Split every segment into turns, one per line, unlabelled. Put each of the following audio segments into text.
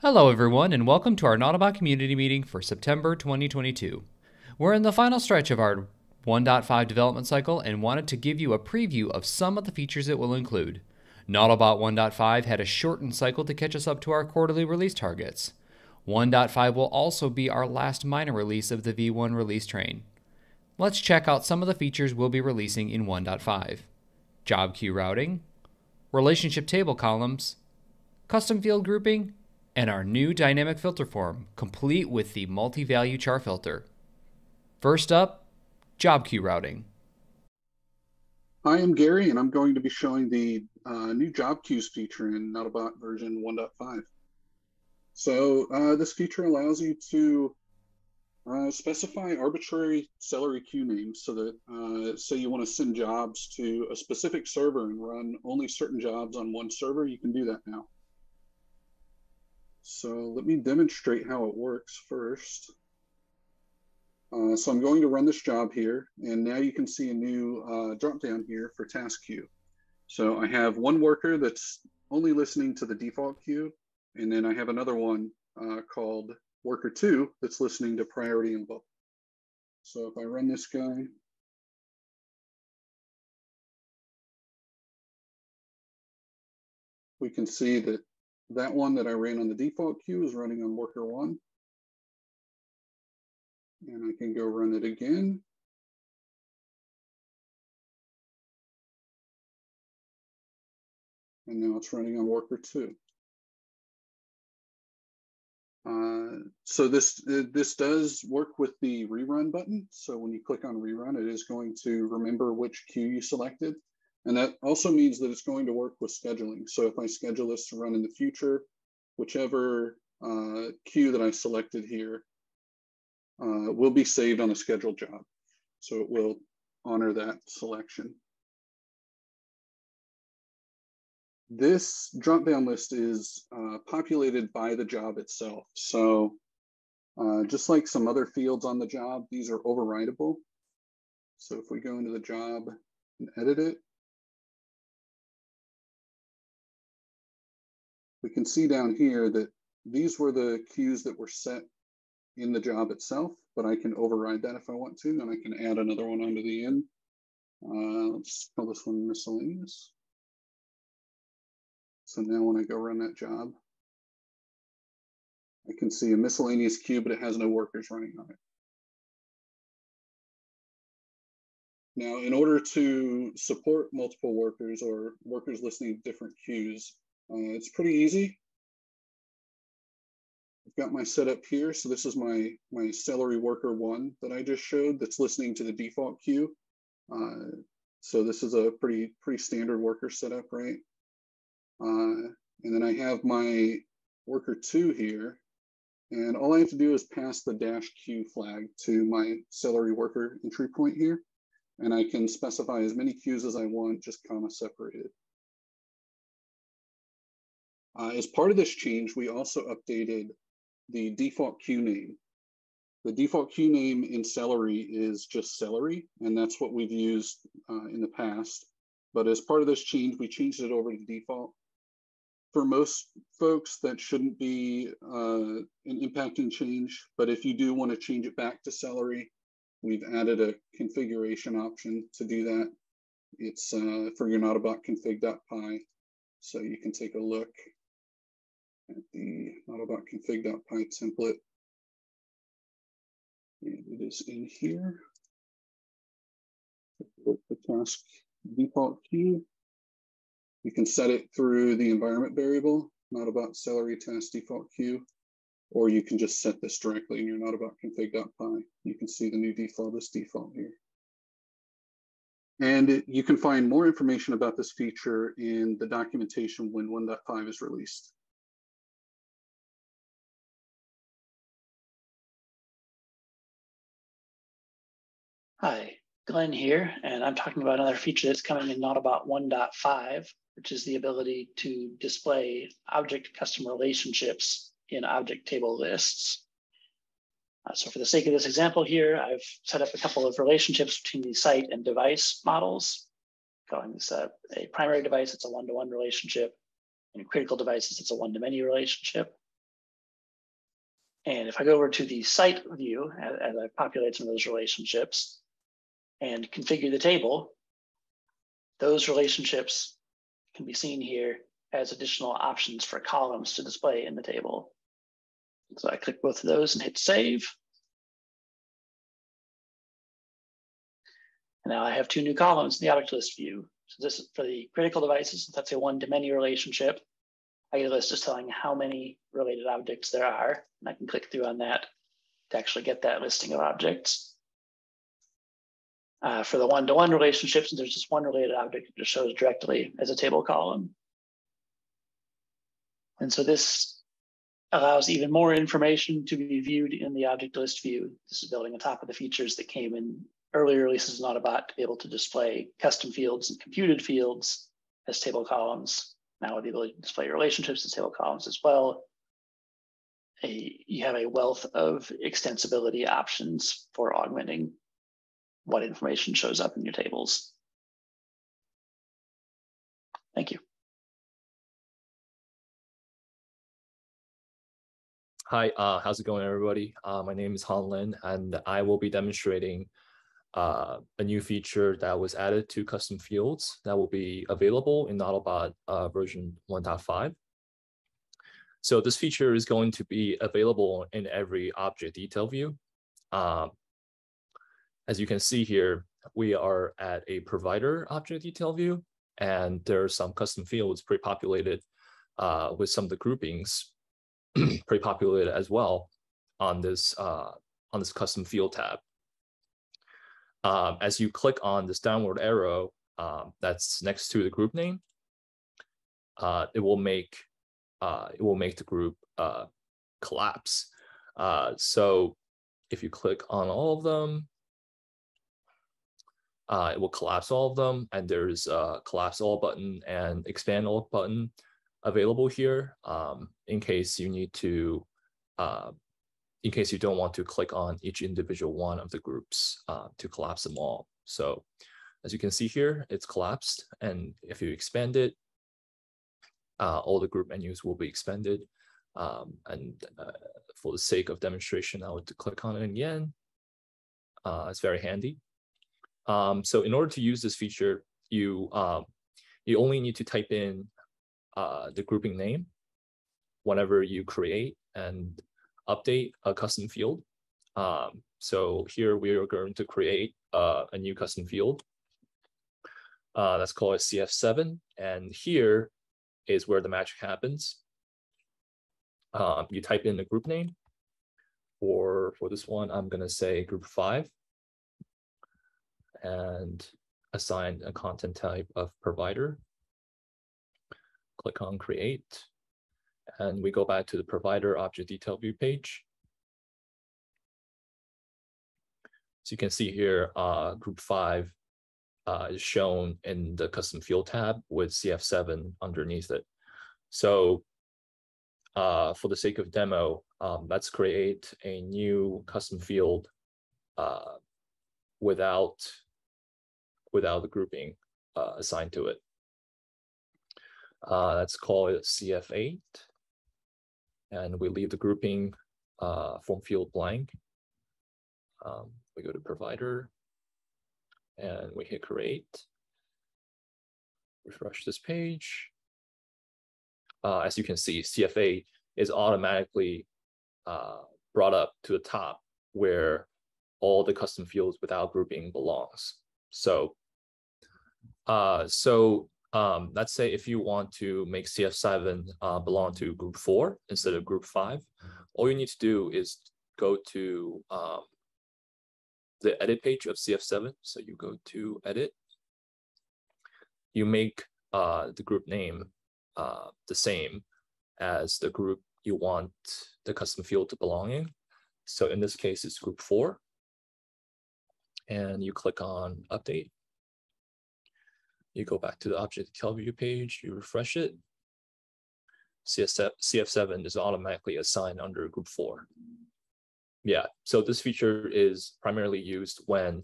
Hello everyone and welcome to our Nautobot community meeting for September 2022. We're in the final stretch of our 1.5 development cycle and wanted to give you a preview of some of the features it will include. Nautobot 1.5 had a shortened cycle to catch us up to our quarterly release targets. 1.5 will also be our last minor release of the V1 release train. Let's check out some of the features we'll be releasing in 1.5. Job queue routing, relationship table columns, custom field grouping, and our new dynamic filter form, complete with the multi-value char filter. First up, job queue routing.
Hi, I'm Gary, and I'm going to be showing the new job queues feature in Nautobot version 1.5. So this feature allows you to specify arbitrary celery queue names so that, say you want to send jobs to a specific server and run only certain jobs on one server, you can do that now. So let me demonstrate how it works first. So I'm going to run this job here, and now you can see a new drop down here for task queue. So I have one worker that's only listening to the default queue, and then I have another one called worker 2 that's listening to priority and bulk. So if I run this guy, we can see that that one that I ran on the default queue is running on worker 1. And I can go run it again. And now it's running on worker 2. So this does work with the rerun button. So when you click on rerun, it is going to remember which queue you selected. And that also means that it's going to work with scheduling. So if I schedule this to run in the future, whichever queue that I selected here will be saved on a scheduled job. So it will honor that selection. This drop-down list is populated by the job itself. So just like some other fields on the job, these are overridable. So if we go into the job and edit it, we can see down here that these were the queues that were set in the job itself, but I can override that if I want to, and I can add another one onto the end. Let's call this one miscellaneous. So now when I go run that job, I can see a miscellaneous queue, but it has no workers running on it. Now, in order to support multiple workers or workers listening to different queues, it's pretty easy. I've got my setup here. So this is my celery worker 1 that I just showed that's listening to the default queue. So this is a pretty standard worker setup, right? And then I have my worker 2 here. And all I have to do is pass the -q flag to my celery worker entry point here. And I can specify as many queues as I want, just comma separated. As part of this change, we also updated the default queue name. The default queue name in celery is just celery, and that's what we've used in the past. But as part of this change, we changed it over to default. For most folks, that shouldn't be an impacting change, but if you do want to change it back to celery, we've added a configuration option to do that. It's for your Nautobot config.py. So you can take a look at the Nautobot config.py template. And it is in here. The task default queue. You can set it through the environment variable, Nautobot celery task default queue, or you can just set this directly in your Nautobot config.py. You can see the new default is default here. And you can find more information about this feature in the documentation when 1.5 is released.
Hi, Glenn here, and I'm talking about another feature that's coming in Nautobot 1.5, which is the ability to display object custom relationships in object table lists. So for the sake of this example here, I've set up a couple of relationships between the site and device models, calling this a primary device, it's a one-to-one relationship, and critical devices, it's a one-to-many relationship. And if I go over to the site view, as I populate some of those relationships and configure the table, those relationships can be seen here as additional options for columns to display in the table. So I click both of those and hit save. And now I have two new columns in the object list view. So this is for the critical devices. That's a one-to-many relationship. I get a list just telling how many related objects there are. And I can click through on that to actually get that listing of objects. For the one-to-one relationships, there's just one related object that just shows directly as a table column. And so this allows even more information to be viewed in the object list view. This is building on top of the features that came in earlier releases of Nautobot to be able to display custom fields and computed fields as table columns. Now with the ability to display relationships as table columns as well, you have a wealth of extensibility options for augmenting what information shows up in your tables. Thank you.
Hi, how's it going, everybody? My name is Han Lin, and I will be demonstrating a new feature that was added to custom fields that will be available in Nautobot version 1.5. So this feature is going to be available in every object detail view. As you can see here, we are at a provider object detail view, and there are some custom fields pre-populated with some of the groupings pre-populated as well on this custom field tab. As you click on this downward arrow that's next to the group name, it will make the group collapse. So if you click on all of them, it will collapse all of them, and there's a collapse all button and expand all button available here in case you need to, in case you don't want to click on each individual one of the groups to collapse them all. So as you can see here, it's collapsed, and if you expand it, all the group menus will be expanded. And for the sake of demonstration, I would click on it again. It's very handy. So in order to use this feature, you only need to type in the grouping name whenever you create and update a custom field. So here we are going to create a new custom field. That's called a CF7, and here is where the magic happens. You type in the group name, or for this one, I'm going to say group 5, and assign a content type of provider. Click on create, and we go back to the provider object detail view page. So you can see here, group 5 is shown in the custom field tab with CF7 underneath it. So for the sake of demo, let's create a new custom field without the grouping assigned to it. Let's call it CF8, and we leave the grouping form field blank. We go to provider, and we hit create. Refresh this page. As you can see, CF8 is automatically brought up to the top where all the custom fields without grouping belongs. So, let's say if you want to make CF7 belong to group 4 instead of group 5, all you need to do is go to the edit page of CF7. So you go to edit, you make the group name the same as the group you want the custom field to belong in. So in this case, it's group 4. And you click on update. You go back to the object detail view page, you refresh it. CF7 is automatically assigned under group 4. Yeah, so this feature is primarily used when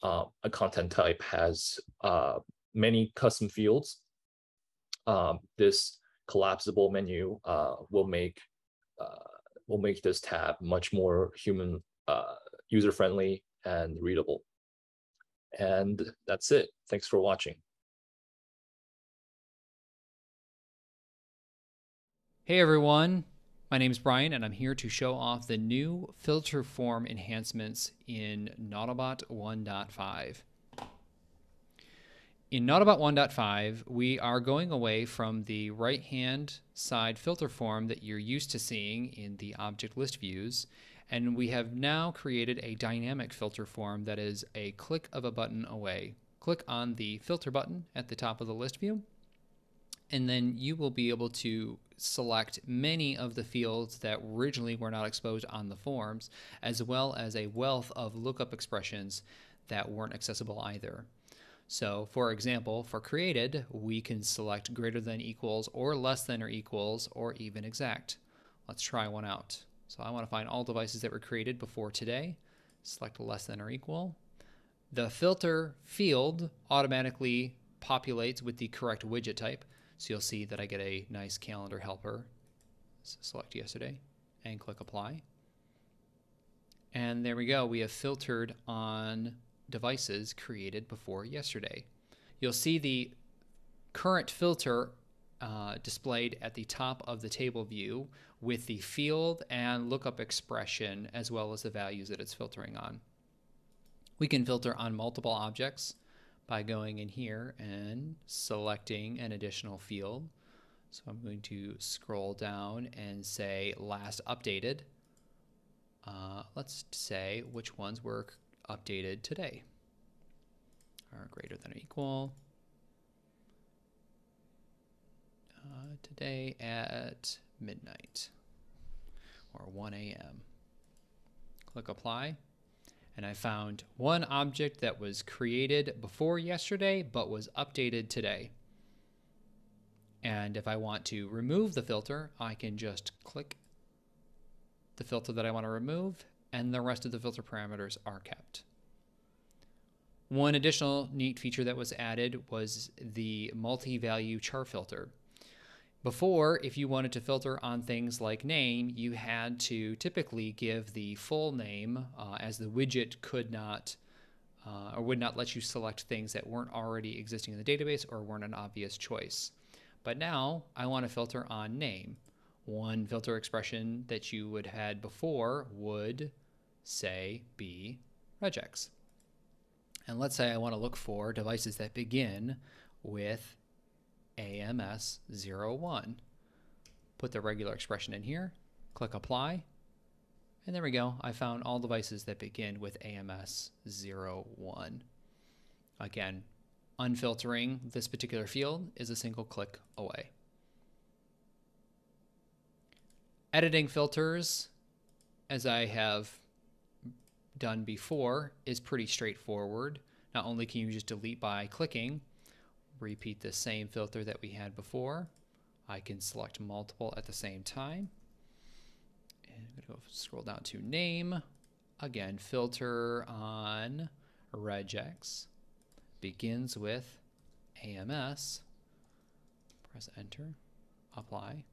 a content type has many custom fields. This collapsible menu will make will make this tab much more human, user-friendly and readable. And that's it. Thanks for watching.
Hey everyone, my name is Brian and I'm here to show off the new filter form enhancements in Nautobot 1.5. In Nautobot 1.5, we are going away from the right-hand side filter form that you're used to seeing in the object list views, and we have now created a dynamic filter form that is a click of a button away. Click on the filter button at the top of the list view, and then you will be able to select many of the fields that originally were not exposed on the forms, as well as a wealth of lookup expressions that weren't accessible either. So for example, for created, we can select greater than equals or less than or equals or even exact. Let's try one out. So I want to find all devices that were created before today. Select less than or equal. The filter field automatically populates with the correct widget type. So you'll see that I get a nice calendar helper. So select yesterday and click apply. And there we go. We have filtered on devices created before yesterday. You'll see the current filter displayed at the top of the table view with the field and lookup expression as well as the values that it's filtering on. We can filter on multiple objects by going in here and selecting an additional field. So I'm going to scroll down and say last updated. Let's say which ones were updated today, or greater than or equal. Today at midnight or 1 a.m. Click apply, and I found one object that was created before yesterday but was updated today. And if I want to remove the filter, I can just click the filter that I want to remove, and the rest of the filter parameters are kept. One additional neat feature that was added was the multi-value char filter. Before, if you wanted to filter on things like name, you had to typically give the full name, as the widget could not or would not let you select things that weren't already existing in the database or weren't an obvious choice. But now I want to filter on name. One filter expression that you would have had before would say be regex. And let's say I want to look for devices that begin with AMS01. Put the regular expression in here, click apply, and there we go. I found all devices that begin with AMS01. Again, unfiltering this particular field is a single click away. Editing filters, as I have done before, is pretty straightforward. Not only can you just delete by clicking, repeat the same filter that we had before. I can select multiple at the same time. And I'm going to go scroll down to name. Again, filter on regex. Begins with AMS. Press enter, apply.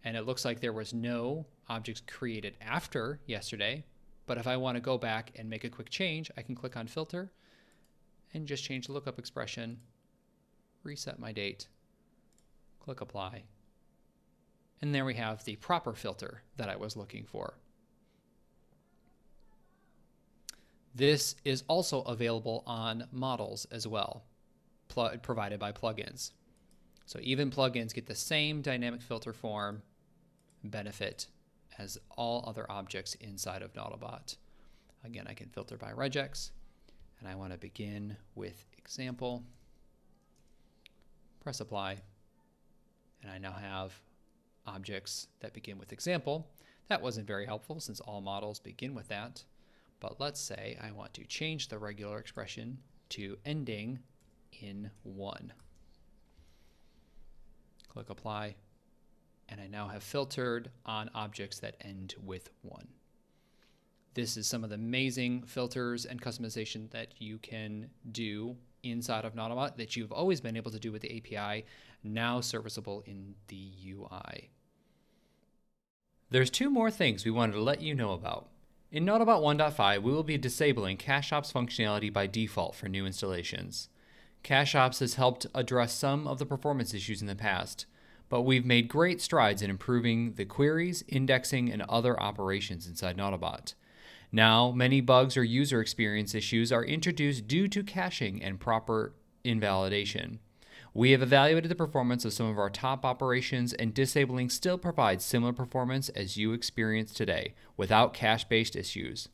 And it looks like there was no objects created after yesterday. But if I want to go back and make a quick change, I can click on filter and just change the lookup expression, reset my date, click apply. And there we have the proper filter that I was looking for. This is also available on models as well, provided by plugins. So even plugins get the same dynamic filter form benefit as all other objects inside of Nautobot. Again, I can filter by regex, and I want to begin with example. Press apply, and I now have objects that begin with example. That wasn't very helpful since all models begin with that. But let's say I want to change the regular expression to ending in 1. Click apply, and I now have filtered on objects that end with 1. This is some of the amazing filters and customization that you can do inside of Nautobot that you've always been able to do with the API, now serviceable in the UI. There's two more things we wanted to let you know about. In Nautobot 1.5, we will be disabling Cache Ops functionality by default for new installations. Cache Ops has helped address some of the performance issues in the past, but we've made great strides in improving the queries, indexing, and other operations inside Nautobot. Now, many bugs or user experience issues are introduced due to caching and proper invalidation. We have evaluated the performance of some of our top operations, and disabling still provides similar performance as you experience today, without cache-based issues.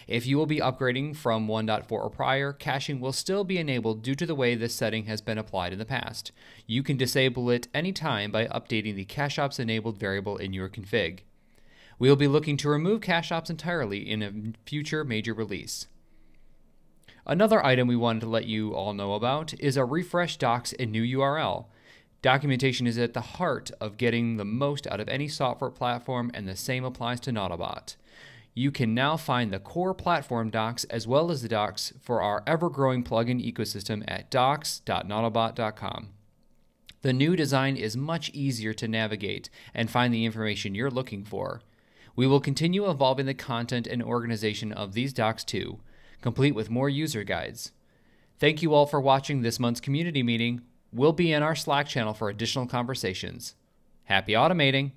If you will be upgrading from 1.4 or prior, caching will still be enabled due to the way this setting has been applied in the past. You can disable it anytime by updating the Cache Ops enabled variable in your config. We will be looking to remove Cache Ops entirely in a future major release. Another item we wanted to let you all know about is our refresh docs and new URL. Documentation is at the heart of getting the most out of any software platform, and the same applies to Nautobot. You can now find the core platform docs as well as the docs for our ever-growing plugin ecosystem at docs.nautobot.com. The new design is much easier to navigate and find the information you're looking for. We will continue evolving the content and organization of these docs too, complete with more user guides. Thank you all for watching this month's community meeting. We'll be in our Slack channel for additional conversations. Happy automating!